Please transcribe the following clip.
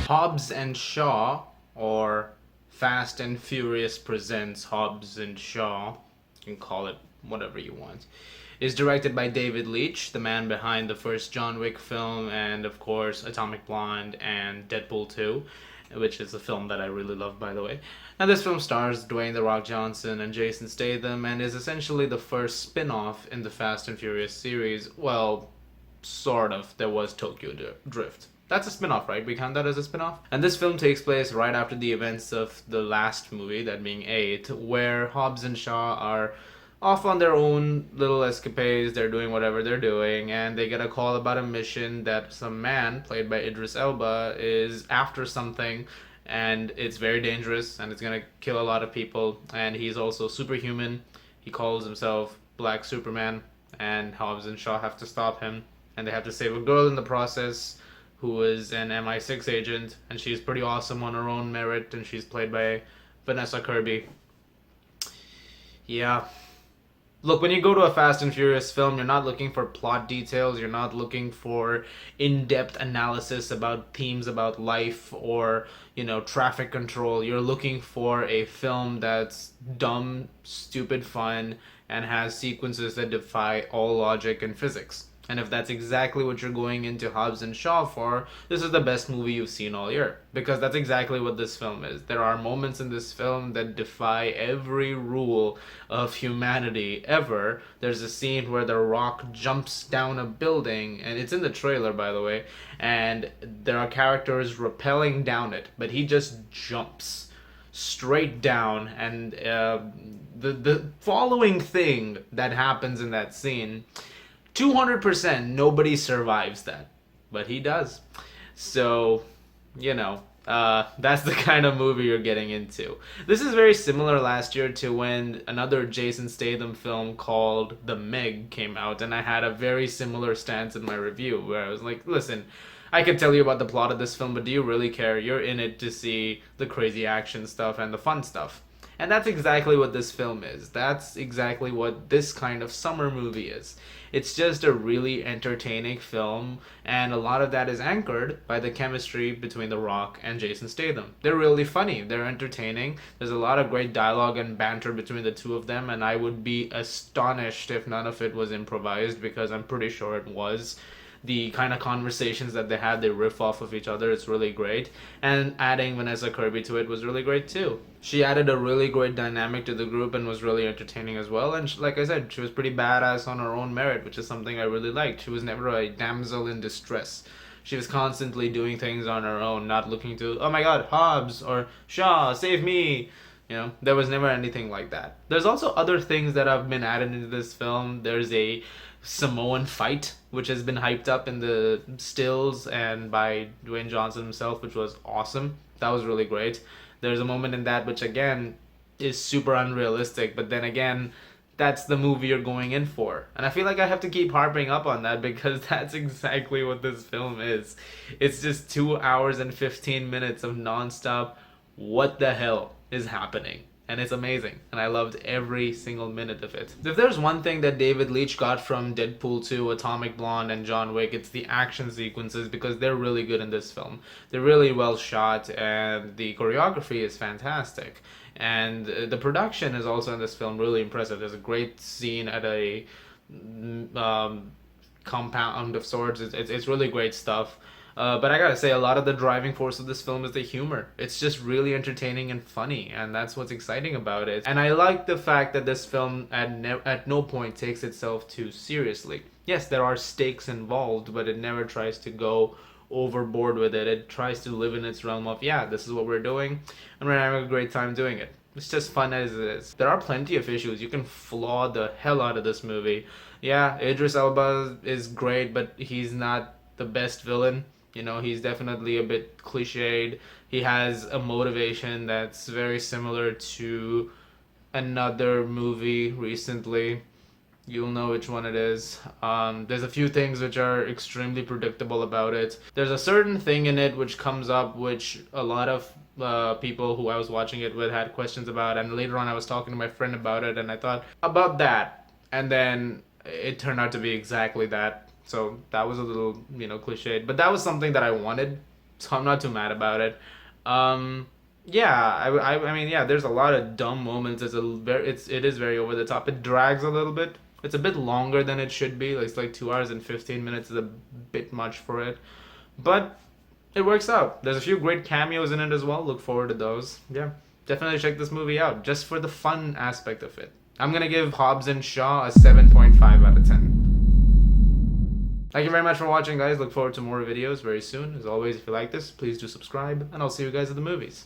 Hobbs and Shaw, or Fast and Furious Presents Hobbs and Shaw, you can call it whatever you want, is directed by David Leitch, the man behind the first John Wick film and, of course, Atomic Blonde and Deadpool 2, which is a film that I really love, by the way. Now, this film stars Dwayne The Rock Johnson and Jason Statham and is essentially the first spin off in the Fast and Furious series. Well, sort of. There was Tokyo Drift. That's a spin-off, right? We count that as a spin-off? And this film takes place right after the events of the last movie, that being 8, where Hobbs and Shaw are off on their own little escapades. They're doing whatever they're doing, and they get a call about a mission that some man, played by Idris Elba, is after something, and it's very dangerous, and it's gonna kill a lot of people, and he's also superhuman. He calls himself Black Superman, and Hobbs and Shaw have to stop him, and they have to save a girl in the process who is an MI6 agent, and she's pretty awesome on her own merit, and she's played by Vanessa Kirby. Yeah. Look, when you go to a Fast and Furious film, you're not looking for plot details, you're not looking for in-depth analysis about themes about life or, traffic control. You're looking for a film that's dumb, stupid fun, and has sequences that defy all logic and physics. And if that's exactly what you're going into Hobbs and Shaw for, this is the best movie you've seen all year. Because that's exactly what this film is. There are moments in this film that defy every rule of humanity ever. There's a scene where The Rock jumps down a building, and it's in the trailer, by the way, and there are characters rappelling down it, but he just jumps straight down, and the following thing that happens in that scene, 200% nobody survives that, but he does. So, that's the kind of movie you're getting into. This is very similar last year to when another Jason Statham film called The Meg came out, and I had a very similar stance in my review where I was like, listen, I could tell you about the plot of this film, but do you really care? You're in it to see the crazy action stuff and the fun stuff. And that's exactly what this film is. That's exactly what this kind of summer movie is. It's just a really entertaining film, and a lot of that is anchored by the chemistry between The Rock and Jason Statham. They're really funny, they're entertaining, there's a lot of great dialogue and banter between the two of them, and I would be astonished if none of it was improvised, because I'm pretty sure it was. The kind of conversations that they had, they riff off of each other. It's really great. And adding Vanessa Kirby to it was really great too. She added a really great dynamic to the group and was really entertaining as well. And like I said, she was pretty badass on her own merit, which is something I really liked. She was never a damsel in distress. She was constantly doing things on her own, not looking to, oh my god, Hobbs or Shaw, save me. There was never anything like that. There's also other things that have been added into this film. There's a Samoan fight, which has been hyped up in the stills and by Dwayne Johnson himself, which was awesome. That was really great. There's a moment in that which, again, is super unrealistic, but then again, that's the movie you're going in for. And I feel like I have to keep harping up on that because that's exactly what this film is. It's just 2 hours and 15 minutes of nonstop what the hell is happening. And it's amazing. And I loved every single minute of it. If there's one thing that David Leitch got from Deadpool 2, Atomic Blonde, and John Wick, it's the action sequences, because they're really good in this film. They're really well shot, and the choreography is fantastic. And the production is also in this film really impressive. There's a great scene at a compound of sorts. It's really great stuff. But I gotta say, a lot of the driving force of this film is the humor. It's just really entertaining and funny, and that's what's exciting about it. And I like the fact that this film at no point takes itself too seriously. Yes, there are stakes involved, but it never tries to go overboard with it. It tries to live in its realm of, yeah, this is what we're doing, and we're having a great time doing it. It's just fun as it is. There are plenty of issues. You can flaw the hell out of this movie. Yeah, Idris Elba is great, but he's not the best villain. He's definitely a bit cliched. He has a motivation that's very similar to another movie recently. You'll know which one it is. There's a few things which are extremely predictable about it. There's a certain thing in it which comes up, which a lot of people who I was watching it with had questions about, and later on I was talking to my friend about it, and I thought about that, and then it turned out to be exactly that. So that was a little, cliched, but that was something that I wanted. so I'm not too mad about it. Yeah, I mean, yeah, there's a lot of dumb moments. It is very over the top. It drags a little bit. It's a bit longer than it should be. Like, it's like 2 hours and 15 minutes is a bit much for it, but it works out. There's a few great cameos in it as well. Look forward to those. Yeah, definitely check this movie out just for the fun aspect of it. I'm gonna give Hobbs and Shaw a 7.5 out of 10. Thank you very much for watching, guys. Look forward to more videos very soon. As always, if you like this, please do subscribe, and I'll see you guys at the movies.